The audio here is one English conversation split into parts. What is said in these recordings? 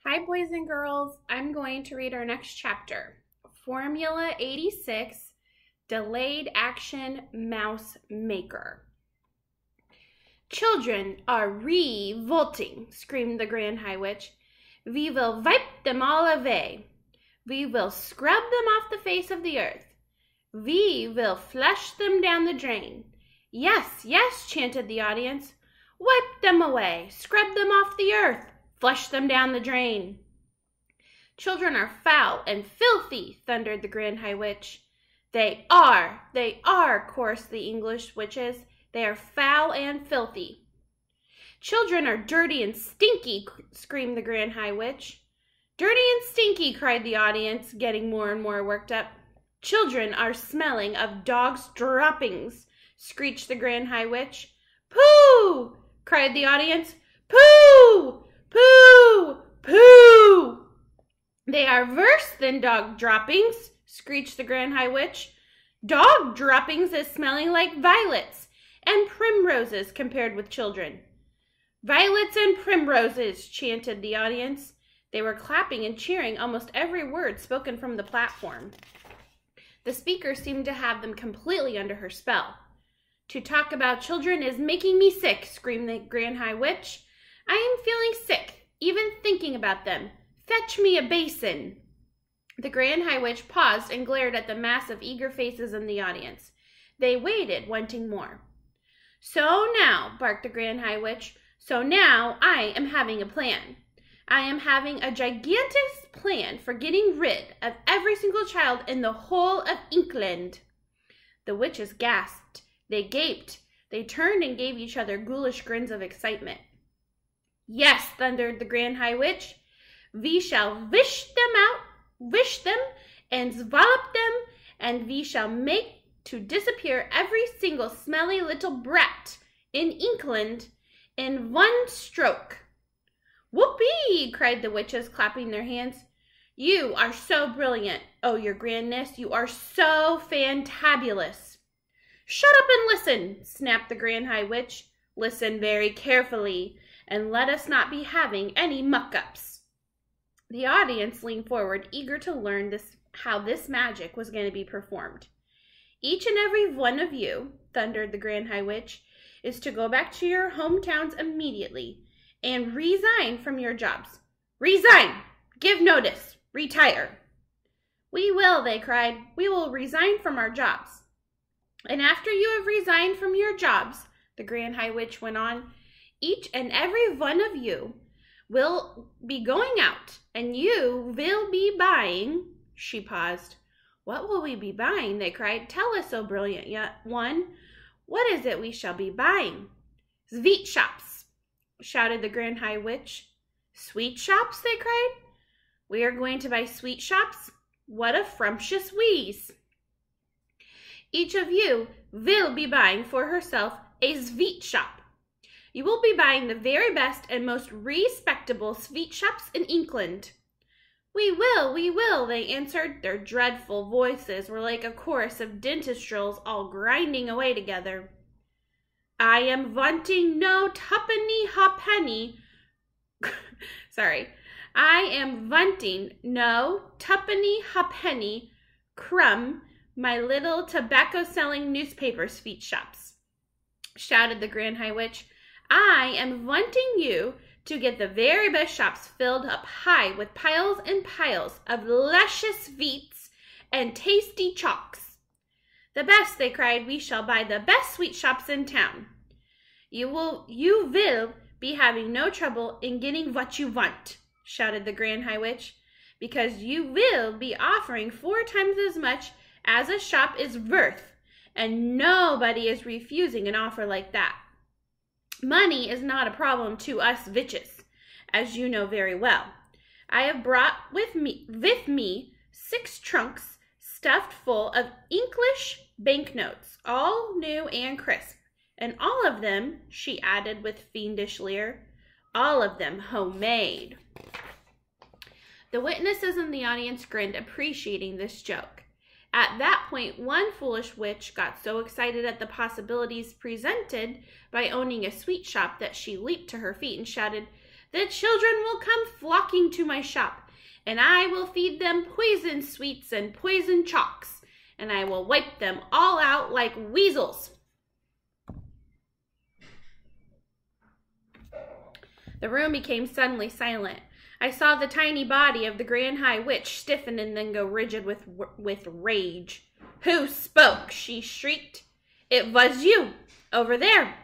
Hi, boys and girls. I'm going to read our next chapter. Formula 86, Delayed Action Mouse Maker. Children are revolting, screamed the Grand High Witch. We will wipe them all away. We will scrub them off the face of the earth. We will flush them down the drain. Yes, yes, chanted the audience. Wipe them away, scrub them off the earth, flush them down the drain. Children are foul and filthy, thundered the Grand High Witch. They are, chorused the English witches. They are foul and filthy. Children are dirty and stinky, screamed the Grand High Witch. Dirty and stinky, cried the audience, getting more and more worked up. Children are smelling of dogs' droppings, screeched the Grand High Witch. Pooh! Cried the audience. Pooh! Pooh! Pooh! They are worse than dog droppings, screeched the Grand High Witch. Dog droppings is smelling like violets and primroses compared with children. Violets and primroses, chanted the audience. They were clapping and cheering almost every word spoken from the platform. The speaker seemed to have them completely under her spell. To talk about children is making me sick, screamed the Grand High Witch. I am feeling sick, even thinking about them. Fetch me a basin. The Grand High Witch paused and glared at the mass of eager faces in the audience. They waited, wanting more. So now, barked the Grand High Witch, so now I am having a plan. I am having a gigantic plan for getting rid of every single child in the whole of England. The witches gasped. They gaped. They turned and gave each other ghoulish grins of excitement. Yes, thundered the Grand High Witch. We shall wish them and swallop them, and we shall make to disappear every single smelly little brat in England in one stroke. Whoopee! Cried the witches, clapping their hands. You are so brilliant, oh, your grandness. You are so fantabulous. Shut up and listen, snapped the Grand High Witch. Listen very carefully, and let us not be having any muck-ups. The audience leaned forward, eager to learn how this magic was going to be performed. Each and every one of you, thundered the Grand High Witch, is to go back to your hometowns immediately and resign from your jobs. Resign! Give notice! Retire! We will, they cried. We will resign from our jobs. And after you have resigned from your jobs, the Grand High Witch went on, each and every one of you will be going out, and you will be buying. She paused. What will we be buying? They cried. Tell us, O brilliant one. What is it we shall be buying? Sweet shops, shouted the Grand High Witch. Sweet shops, they cried. We are going to buy sweet shops? What a frumptious wheeze. Each of you will be buying for herself a sweet shop. You will be buying the very best and most respectable sweet shops in England. We will, they answered. Their dreadful voices were like a chorus of dentistrels all grinding away together. I am wanting no tuppenny halfpenny. I am wanting no tuppenny halfpenny crumb my little tobacco-selling newspaper sweet shops, shouted the Grand High Witch. I am wanting you to get the very best shops filled up high with piles and piles of luscious sweets and tasty chalks. The best, they cried. We shall buy the best sweet shops in town. You will be having no trouble in getting what you want, shouted the Grand High Witch, because you will be offering 4 times as much as a shop is worth, and nobody is refusing an offer like that. Money is not a problem to us witches, as you know very well. I have brought with me 6 trunks stuffed full of English banknotes, all new and crisp, and all of them, she added with fiendish leer, all of them homemade. The witnesses in the audience grinned, appreciating this joke. At that point, one foolish witch got so excited at the possibilities presented by owning a sweet shop that she leaped to her feet and shouted, the children will come flocking to my shop, and I will feed them poison sweets and poison chalks, and I will wipe them all out like weasels. The room became suddenly silent. I saw the tiny body of the Grand High Witch stiffen and then go rigid with rage. "Who spoke?" she shrieked. "It was you, over there."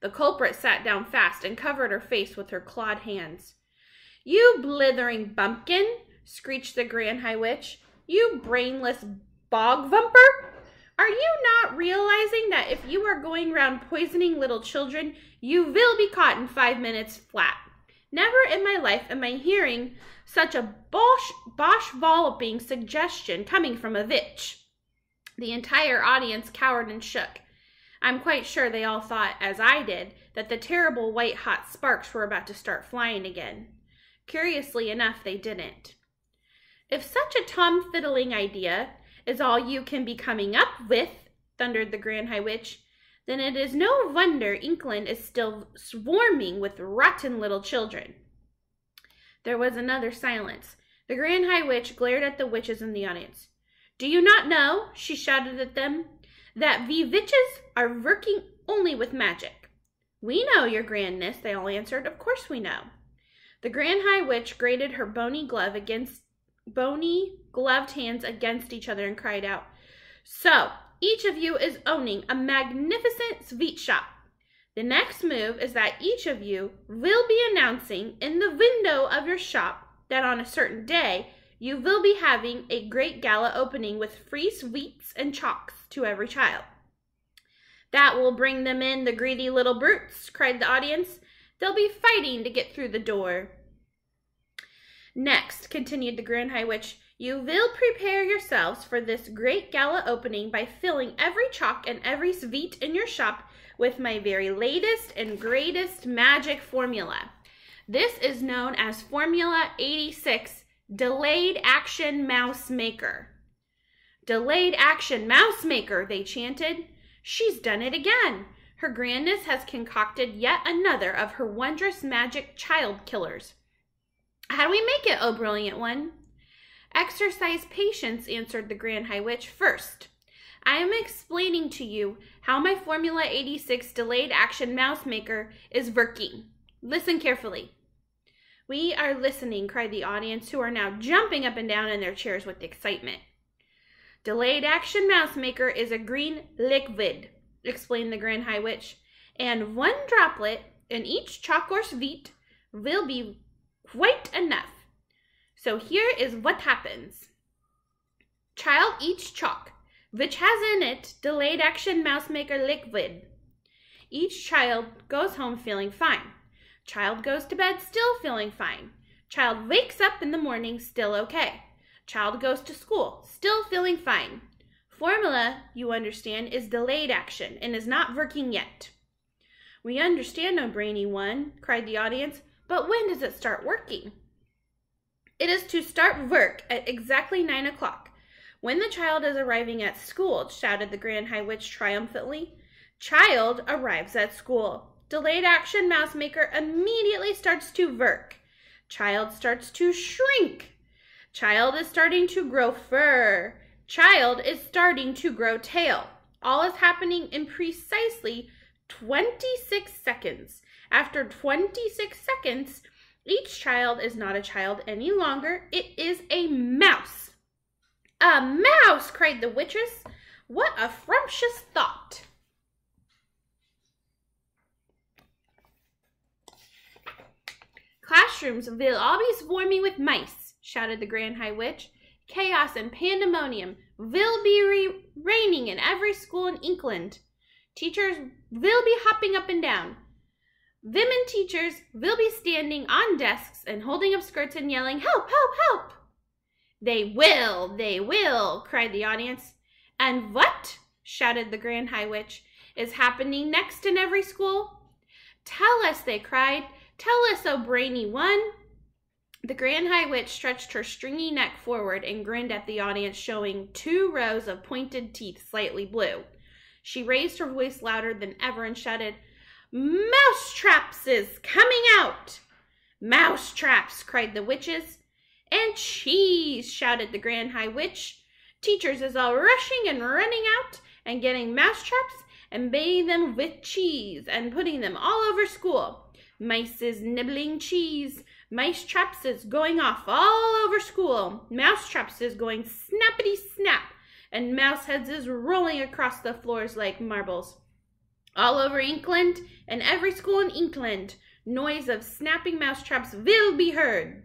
The culprit sat down fast and covered her face with her clawed hands. "You blithering bumpkin," screeched the Grand High Witch. "You brainless bog vumper. Are you not realizing that if you are going round poisoning little children, you will be caught in 5 minutes flat? Never in my life am I hearing such a bosh-walloping suggestion coming from a witch." The entire audience cowered and shook. I'm quite sure they all thought, as I did, that the terrible white-hot sparks were about to start flying again. Curiously enough, they didn't. "If such a tom-fiddling idea is all you can be coming up with," thundered the Grand High Witch, "then it is no wonder England is still swarming with rotten little children." There was another silence. The Grand High Witch glared at the witches in the audience. "Do you not know," she shouted at them, "that we witches are working only with magic?" "We know, your grandness," they all answered. "Of course we know." The Grand High Witch grated her bony gloved hands against each other and cried out, "So, each of you is owning a magnificent sweet shop. The next move is that each of you will be announcing in the window of your shop that on a certain day you will be having a great gala opening with free sweets and chalks to every child." "That will bring them in, the greedy little brutes," cried the audience. "They'll be fighting to get through the door." "Next," continued the Grand High Witch, "you will prepare yourselves for this great gala opening by filling every chalk and every sweet in your shop with my very latest and greatest magic formula. This is known as Formula 86, Delayed Action Mouse Maker." "Delayed Action Mouse Maker," they chanted. "She's done it again. Her grandness has concocted yet another of her wondrous magic child killers. How do we make it, oh brilliant one?" "Exercise patience," answered the Grand High Witch. "First, I am explaining to you how my Formula 86 Delayed Action Mouse Maker is working. Listen carefully." "We are listening," cried the audience, who are now jumping up and down in their chairs with excitement. "Delayed Action Mouse Maker is a green liquid," explained the Grand High Witch, "and 1 droplet in each chalk or sweet will be quite enough. So here is what happens. Child eats chalk, which has in it Delayed Action Mouse Maker liquid. Each child goes home feeling fine. Child goes to bed still feeling fine. Child wakes up in the morning still okay. Child goes to school still feeling fine. Formula, you understand, is delayed action and is not working yet." "We understand, oh brainy one," cried the audience, "but when does it start working?" "It is to start work at exactly 9 o'clock, when the child is arriving at school," shouted the Grand High Witch triumphantly. "Child arrives at school. Delayed Action Mouse Maker immediately starts to work. Child starts to shrink. Child is starting to grow fur. Child is starting to grow tail. All is happening in precisely 26 seconds. After 26 seconds, each child is not a child any longer. It is a mouse." "A mouse!" cried the witches. "What a frumptuous thought!" "Classrooms will all be swarming with mice," shouted the Grand High Witch. "Chaos and pandemonium will be reigning in every school in England. Teachers will be hopping up and down. Women teachers will be standing on desks and holding up skirts and yelling, 'Help, help, help!'" They will," cried the audience. "And what," shouted the Grand High Witch, "is happening next in every school?" "Tell us," they cried. "Tell us, oh brainy one." The Grand High Witch stretched her stringy neck forward and grinned at the audience, showing 2 rows of pointed teeth, slightly blue. She raised her voice louder than ever and shouted, "Mousetraps is coming out! "Mouse traps!" cried the witches. "And cheese!" shouted the Grand High Witch. "Teachers is all rushing and running out and getting mouse traps and baiting them with cheese and putting them all over school. Mice is nibbling cheese. Mice traps is going off all over school. Mouse traps is going snappity snap, and mouse heads is rolling across the floors like marbles. All over Inkland and every school in Inkland, noise of snapping mouse traps will be heard."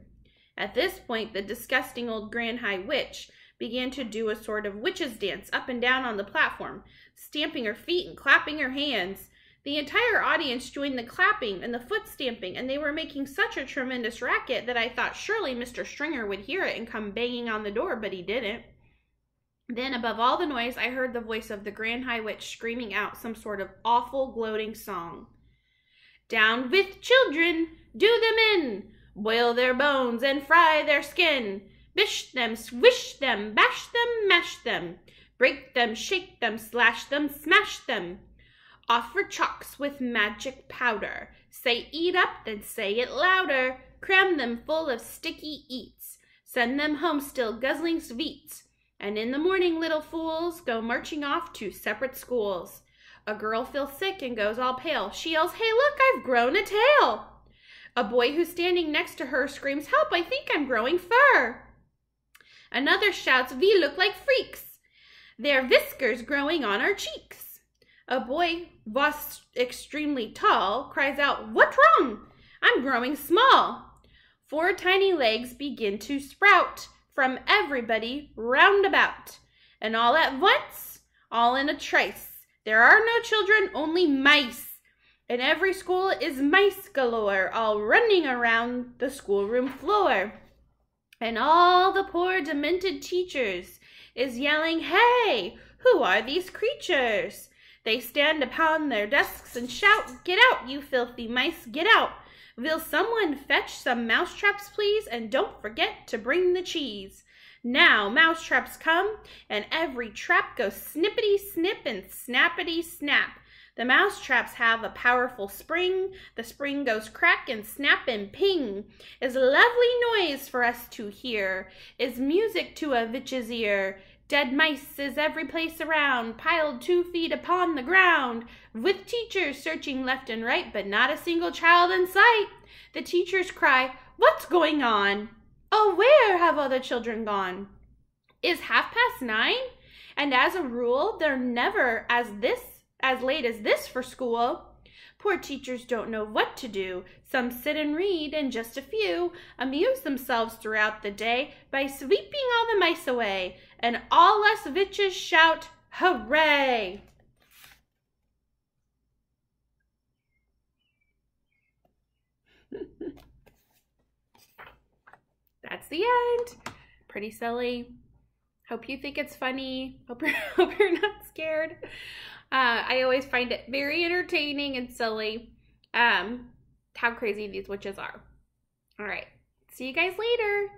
At this point, the disgusting old Grand High Witch began to do a sort of witch's dance up and down on the platform, stamping her feet and clapping her hands. The entire audience joined the clapping and the foot stamping, and they were making such a tremendous racket that I thought surely Mr. Stringer would hear it and come banging on the door, but he didn't. Then, above all the noise, I heard the voice of the Grand High Witch screaming out some sort of awful, gloating song. "Down with children! Do them in! Boil their bones and fry their skin! Bish them, swish them, bash them, mash them! Break them, shake them, slash them, smash them! Offer chalks with magic powder! Say eat up, then say it louder! Cram them full of sticky eats! Send them home still guzzling sweets! And in the morning, little fools, go marching off to separate schools. A girl feels sick and goes all pale. She yells, 'Hey, look, I've grown a tail!' A boy who's standing next to her screams, 'Help, I think I'm growing fur!' Another shouts, 'We look like freaks! There are whiskers growing on our cheeks!' A boy, was extremely tall, cries out, 'What's wrong? I'm growing small!' 4 tiny legs begin to sprout from everybody round about, and all at once, all in a trice, there are no children, only mice. In every school is mice galore, all running around the schoolroom floor. And all the poor demented teachers is yelling, 'Hey, who are these creatures?' They stand upon their desks and shout, 'Get out, you filthy mice, get out! Will someone fetch some mouse traps, please? And don't forget to bring the cheese.' Now mouse traps come, and every trap goes snippity snip and snappity snap. The mouse traps have a powerful spring. The spring goes crack and snap and ping. Is lovely noise for us to hear. Is music to a witch's ear. Dead mice is every place around, piled 2 feet upon the ground, with teachers searching left and right, but not a single child in sight. The teachers cry, 'What's going on? Oh, where have all the children gone? Is 9:30? And as a rule, they're never as late as this for school. Poor teachers don't know what to do. Some sit and read, and just a few amuse themselves throughout the day by sweeping all the mice away. And all us witches shout, hooray!" That's the end. Pretty silly. Hope you think it's funny. Hope you're not scared. I always find it very entertaining and silly how crazy these witches are. All right. See you guys later.